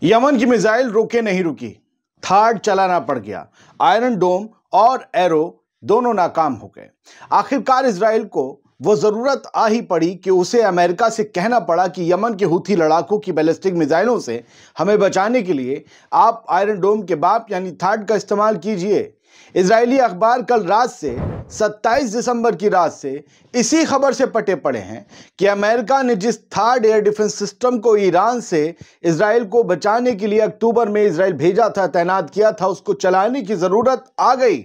Yemen की missile रोके नहीं रुकी, थाड चलाना पड़ गया। आयरन डोम और एरो दोनों नाकाम हो गए। आखिरकार इजराइल को वो जरूरत आ ही पड़ी कि उसे अमेरिका से कहना पड़ा कि यमन के हूथी लड़ाकों की बैलिस्टिक मिसाइलों से हमें बचाने के लिए आप आयरन डोम के बाप यानी थाड का इस्तेमाल कीजिए। इजरायली अखबार कल रात से 27 दिसंबर की रात से इसी खबर से पटे पड़े हैं कि अमेरिका ने जिस थाड एयर डिफेंस सिस्टम को ईरान से इजराइल को बचाने के लिए अक्टूबर में इजराइल भेजा था, तैनात किया था, उसको चलाने की जरूरत आ गई।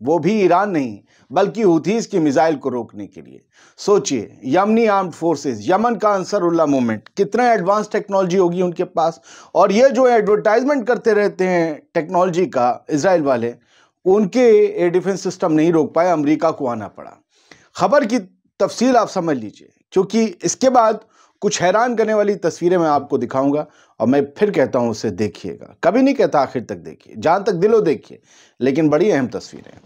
वो भी ईरान नहीं बल्कि हूथीज की मिसाइल को रोकने के लिए। सोचिए, यमनी आर्म्ड फोर्सेस, यमन का अंसरुल्लाह मूवमेंट, कितना एडवांस टेक्नोलॉजी होगी उनके पास। और ये जो एडवर्टाइजमेंट करते रहते हैं टेक्नोलॉजी का इजराइल वाले, उनके एयर डिफेंस सिस्टम नहीं रोक पाए, अमेरिका को आना पड़ा। खबर की तफसील आप समझ लीजिए, क्योंकि इसके बाद कुछ हैरान करने वाली तस्वीरें मैं आपको दिखाऊंगा। और मैं फिर कहता हूं, उसे देखिएगा, कभी नहीं कहता आखिर तक देखिए, जहां तक दिलो देखिए, लेकिन बड़ी अहम तस्वीरें।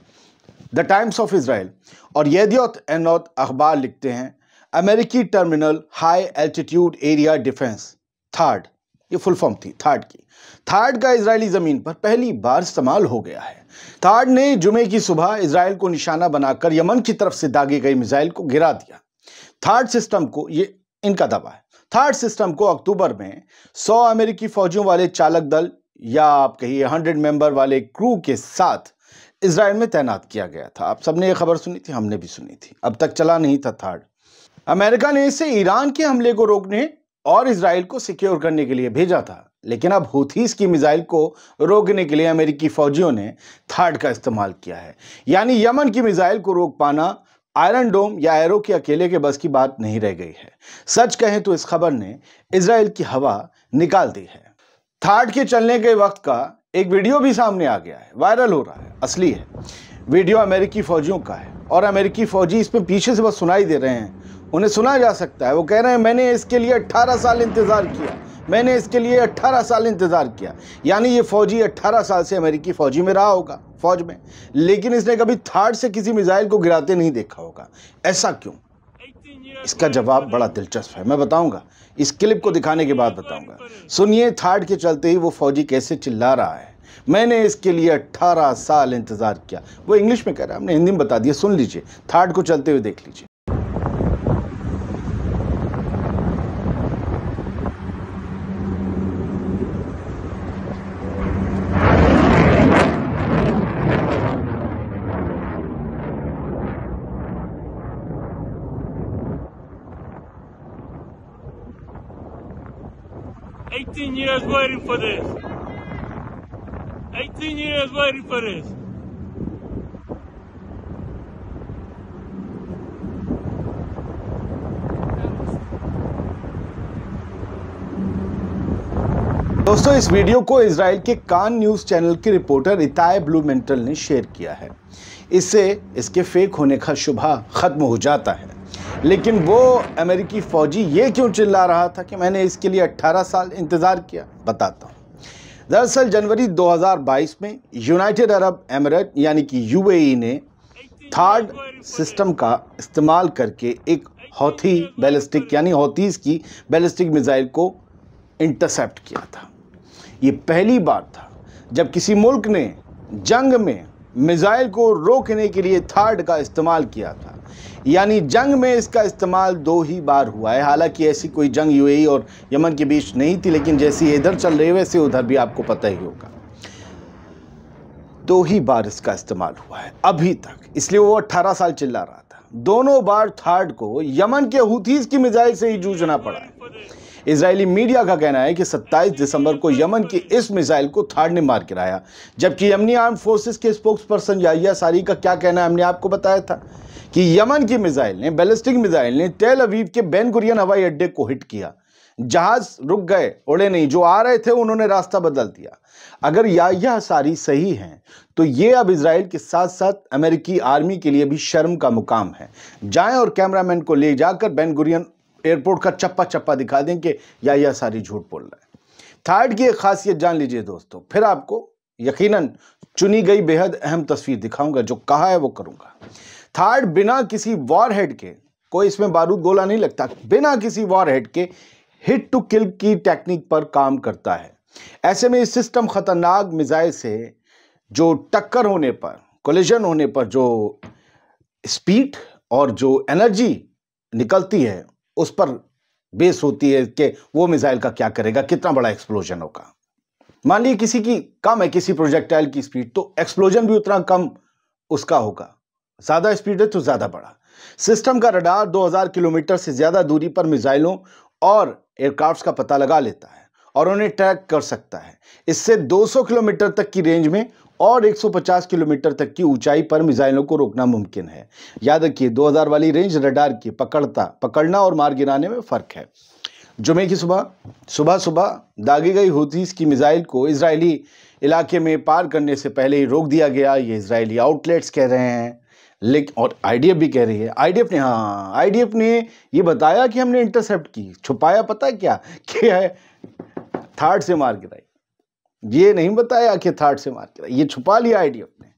द टाइम्स ऑफ इजराइल और येदियोत एनोत अखबार लिखते हैं, अमेरिकी terminal high altitude area defence थाड, ये फुल फॉर्म थी थाड की। थाड का इजरायली जमीन पर पहली बार इस्तेमाल हो गया है। थाड ने जुमे की सुबह इजराइल को निशाना बनाकर यमन की तरफ से दागी गई मिसाइल को गिरा दिया। थाड सिस्टम को, ये इनका दावा है, थाड सिस्टम को अक्टूबर में 100 अमेरिकी फौजियों वाले चालक दल या आप कहिए 100 मेंबर वाले क्रू के साथ इजराइल में तैनात किया गया था। आप सबने ये खबर सुनी थी, हमने भी सुनी थी। अब तक चला नहीं था थाड। अमेरिका ने इसे ईरान के हमले को रोकने और इजराइल को सिक्योर करने के लिए भेजा था, लेकिन अब हूथीज की मिसाइल को रोकने के लिए अमेरिकी फौजियों ने थाड का इस्तेमाल किया है। यानी यमन की मिसाइल को रोक पाना आयरन डोम या एरो के अकेले के बस की बात नहीं रह गई है। सच कहें तो इस खबर ने इजराइल की हवा निकाल दी है। थाड के चलने के वक्त का एक वीडियो भी सामने आ गया है, वायरल हो रहा है, असली है। वीडियो अमेरिकी फौजियों का है और अमेरिकी फौजी इसमें पीछे से बस सुनाई दे रहे हैं, उन्हें सुना जा सकता है। वो कह रहे हैं, मैंने इसके लिए 18 साल इंतजार किया, मैंने इसके लिए 18 साल इंतजार किया। यानी ये फौजी 18 साल से अमेरिकी फौजी में रहा होगा, फौज में, लेकिन इसने कभी थाड से किसी मिसाइल को गिराते नहीं देखा होगा। ऐसा क्यों? इसका जवाब बड़ा दिलचस्प है, मैं बताऊंगा, इस क्लिप को दिखाने के बाद बताऊंगा। सुनिए थाड के चलते ही वो फौजी कैसे चिल्ला रहा है, मैंने इसके लिए 18 साल इंतजार किया। वो इंग्लिश में कह रहा है, हमने हिंदी में बता दिया, सुन लीजिए, थाड को चलते हुए देख लीजिए। $18 years waiting for this. 18 years waiting for this. दोस्तों, इस वीडियो को इजराइल के कान न्यूज चैनल के रिपोर्टर इताय ब्लूमेंटल ने शेयर किया है। इससे इसके फेक होने का शुबहा खत्म हो जाता है। लेकिन वो अमेरिकी फौजी ये क्यों चिल्ला रहा था कि मैंने इसके लिए 18 साल इंतजार किया? बताता हूँ। दरअसल जनवरी 2022 में यूनाइटेड अरब एमिरेट यानी कि यूएई ने थाड सिस्टम का इस्तेमाल करके एक हौथी बैलिस्टिक यानी हौथीज की बैलिस्टिक मिसाइल को इंटरसेप्ट किया था। ये पहली बार था जब किसी मुल्क ने जंग में मिसाइल को रोकने के लिए थाड का इस्तेमाल किया था। यानी जंग में इसका इस्तेमाल 2 ही बार हुआ है। हालांकि ऐसी कोई जंग यूएई और यमन के बीच नहीं थी, लेकिन जैसी इधर चल रही है वैसे उधर भी आपको पता ही होगा। 2 ही बार इसका इस्तेमाल हुआ है अभी तक, इसलिए वो 18 साल चिल्ला रहा था। दोनों बार थाड को यमन के हूथीज की मिसाइल से ही जूझना पड़ा है। इजरायली मीडिया का कहना है कि 27 दिसंबर को यमन की इस मिसाइल को थाड ने मार गिराया, जबकि यमनी आर्म फोर्सेस के स्पोक्सपर्सन याहिया सारी का क्या कहना है, हमने आपको बताया था कि यमन की मिसाइल ने, बैलिस्टिक मिसाइल ने टेल अवीव के बेन गुरियन हवाई अड्डे को हिट किया। जहाज रुक गए, उड़े नहीं, जो आ रहे थे उन्होंने रास्ता बदल दिया। अगर याहिया सारी सही हैं तो ये अब इजराइल के साथ साथ अमेरिकी आर्मी के लिए भी शर्म का मुकाम है। जाएं और कैमरामैन को ले जाकर बेन गुरियन एयरपोर्ट का चप्पा चप्पा दिखा दें कि याहिया सारी झूठ बोल रहा है। थाड की एक खासियत जान लीजिए दोस्तों, फिर आपको यकीनन चुनी गई बेहद अहम तस्वीर दिखाऊंगा। जो कहा है वो करूंगा। थाड बिना किसी वॉरहेड के, कोई इसमें बारूद गोला नहीं लगता, बिना किसी वॉरहेड के हिट टू किल की टेक्निक पर काम करता है। ऐसे में इस सिस्टम खतरनाक मिसाइल से जो टक्कर होने पर, कोलिजन होने पर जो स्पीड और जो एनर्जी निकलती है उस पर बेस होती है कि वो मिसाइल का क्या करेगा, कितना बड़ा एक्सप्लोजन होगा। मान लीजिए किसी की कम है, किसी प्रोजेक्टाइल की स्पीड, तो एक्सप्लोजन भी उतना कम उसका होगा। ज्यादा स्पीड है तो ज्यादा बड़ा। सिस्टम का रडार 2000 किलोमीटर से ज्यादा दूरी पर मिसाइलों और एयरक्राफ्ट्स का पता लगा लेता है और उन्हें ट्रैक कर सकता है। इससे 200 किलोमीटर तक की रेंज में और 150 किलोमीटर तक की ऊंचाई पर मिसाइलों को रोकना मुमकिन है। याद रखिए, 2000 वाली रेंज रडार की पकड़ना और मार गिराने में फर्क है। जुमे की सुबह दागी गई हूथीज की मिसाइल को इजरायली इलाके में पार करने से पहले ही रोक दिया गया। ये इजरायली आउटलेट्स कह रहे हैं, लेकिन और आईडीएफ भी कह रही है। आईडीएफ ने ये बताया कि हमने इंटरसेप्ट की। छुपाया पता है क्या कि है थार्ड से मार गिराई। ये नहीं बताया कि थार्ड से मार गिराई, ये छुपा लिया आईडीएफ ने।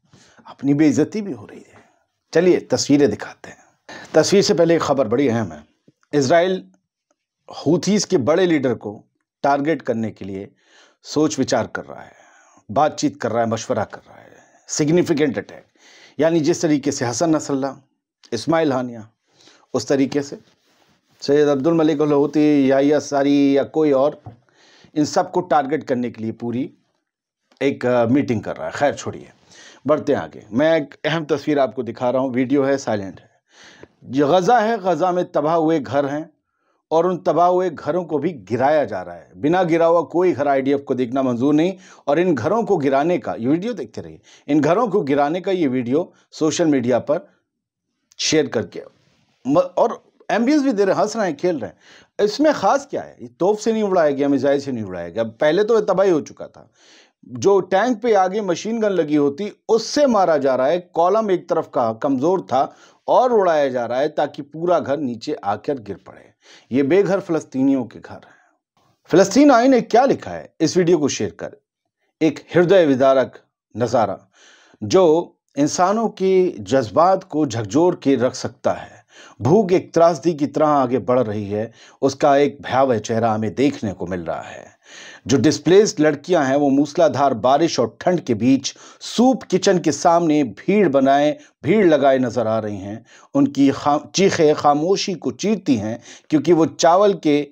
अपनी बेइज्जती भी हो रही है। चलिए तस्वीरें दिखाते हैं। तस्वीर से पहले एक खबर बड़ी अहम है। इजराइल हूथीज के बड़े लीडर को टारगेट करने के लिए सोच विचार कर रहा है, बातचीत कर रहा है, मशवरा कर रहा है। सिग्निफिकेंट अटैक, यानी जिस तरीके से हसन नसरल्लाह, इस्माइल हानिया, उस तरीके से सैयद अब्दुल मलिक अल हूथी या सारी या कोई और, इन सब को टारगेट करने के लिए पूरी एक मीटिंग कर रहा है। खैर छोड़िए, बढ़ते हैं आगे। मैं एक अहम तस्वीर आपको दिखा रहा हूँ। वीडियो है, साइलेंट है। ये गज़ा है, गज़ा में तबाह हुए घर हैं और उन तबाह हुए घरों को भी गिराया जा रहा है। बिना गिरा हुआ कोई घर आईडीएफ को देखना मंजूर नहीं। और इन घरों को गिराने का ये वीडियो देखते रहिए। इन घरों को गिराने का ये वीडियो सोशल मीडिया पर शेयर करके और एम्बियंस भी दे रहे हैं, हंस रहे हैं, खेल रहे हैं। इसमें खास क्या है? ये तोप से नहीं उड़ाया गया, मिसाइल से नहीं उड़ाया गया। पहले तो तबाही हो चुका था। जो टैंक पे आगे मशीन गन लगी होती उससे मारा जा रहा है। कॉलम एक तरफ का कमजोर था और उड़ाया जा रहा है ताकि पूरा घर नीचे आकर गिर पड़े। ये बेघर फलस्तीनियों के घर हैं। फिलिस्तीन आइन ने क्या लिखा है, इस वीडियो को शेयर कर। एक हृदय विदारक नजारा जो इंसानों के जज्बात को झकझोर के रख सकता है। भूख एक त्रासदी की तरह आगे बढ़ रही है, उसका एक भयावह चेहरा हमें देखने को मिल रहा है। जो डिस्प्लेस्ड लड़कियां हैं वो मूसलाधार बारिश और ठंड के बीच सूप किचन के सामने भीड़ लगाए नजर आ रही हैं। उनकी चीखें खामोशी को चीरती हैं क्योंकि वो चावल के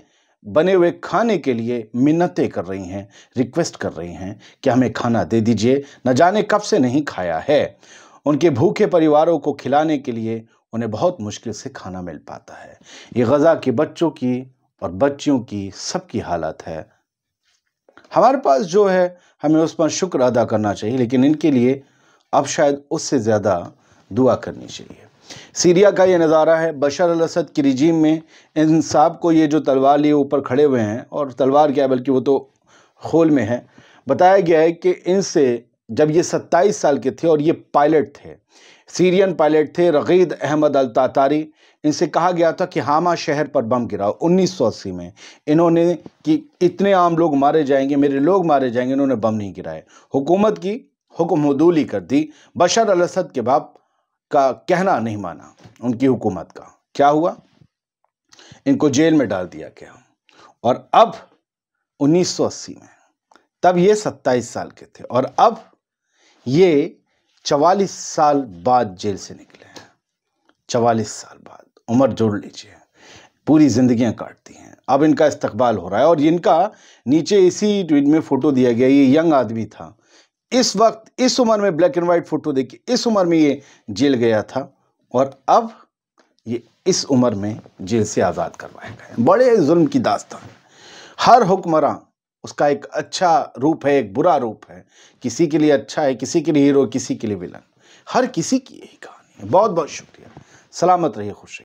बने हुए खाने के लिए मिन्नतें कर रही हैं, रिक्वेस्ट कर रही हैं कि हमें खाना दे दीजिए, न जाने कब से नहीं खाया है। उनके भूखे परिवारों को खिलाने के लिए उन्हें बहुत मुश्किल से खाना मिल पाता है। ये गज़ा के बच्चों की और बच्चियों की सबकी हालत है। हमारे पास जो है हमें उस पर शुक्र अदा करना चाहिए, लेकिन इनके लिए अब शायद उससे ज़्यादा दुआ करनी चाहिए। सीरिया का ये नज़ारा है। बशर अल असद की रिजीम में इन साहब को ये जो तलवार लिए ऊपर खड़े हुए हैं, और तलवार क्या है बल्कि वो तो खोल में है। बताया गया है कि इनसे जब ये 27 साल के थे और ये पायलट थे, सीरियन पायलट थे, रगीद अहमद अल तातारी, इनसे कहा गया था कि हामा शहर पर बम गिराओ 1980 में। इन्होंने कि इतने आम लोग मारे जाएंगे, मेरे लोग मारे जाएंगे, इन्होंने बम नहीं गिराए। हुकूमत की हुक्म हदूली कर दी। बशर अल असद के बाप का कहना नहीं माना उनकी हुकूमत का। क्या हुआ? इनको जेल में डाल दिया गया। और अब 1980 में, तब ये 27 साल के थे और अब ये 44 साल बाद जेल से निकले हैं। 44 साल बाद, उम्र जोड़ लीजिए, पूरी जिंदगियां काटती हैं। अब इनका इस्तकबाल हो रहा है और इनका नीचे इसी ट्वीट में फोटो दिया गया। ये यंग आदमी था, इस वक्त इस उम्र में, ब्लैक एंड व्हाइट फोटो देखिए, इस उम्र में ये जेल गया था और अब ये इस उम्र में जेल से आज़ाद करवाए गए। बड़े जुल्म की दास्तान। हर हुक्मरान उसका एक अच्छा रूप है, एक बुरा रूप है। किसी के लिए अच्छा है, किसी के लिए हीरो, किसी के लिए विलन। हर किसी की यही कहानी है। बहुत बहुत शुक्रिया। सलामत रहिए, खुश रहिए।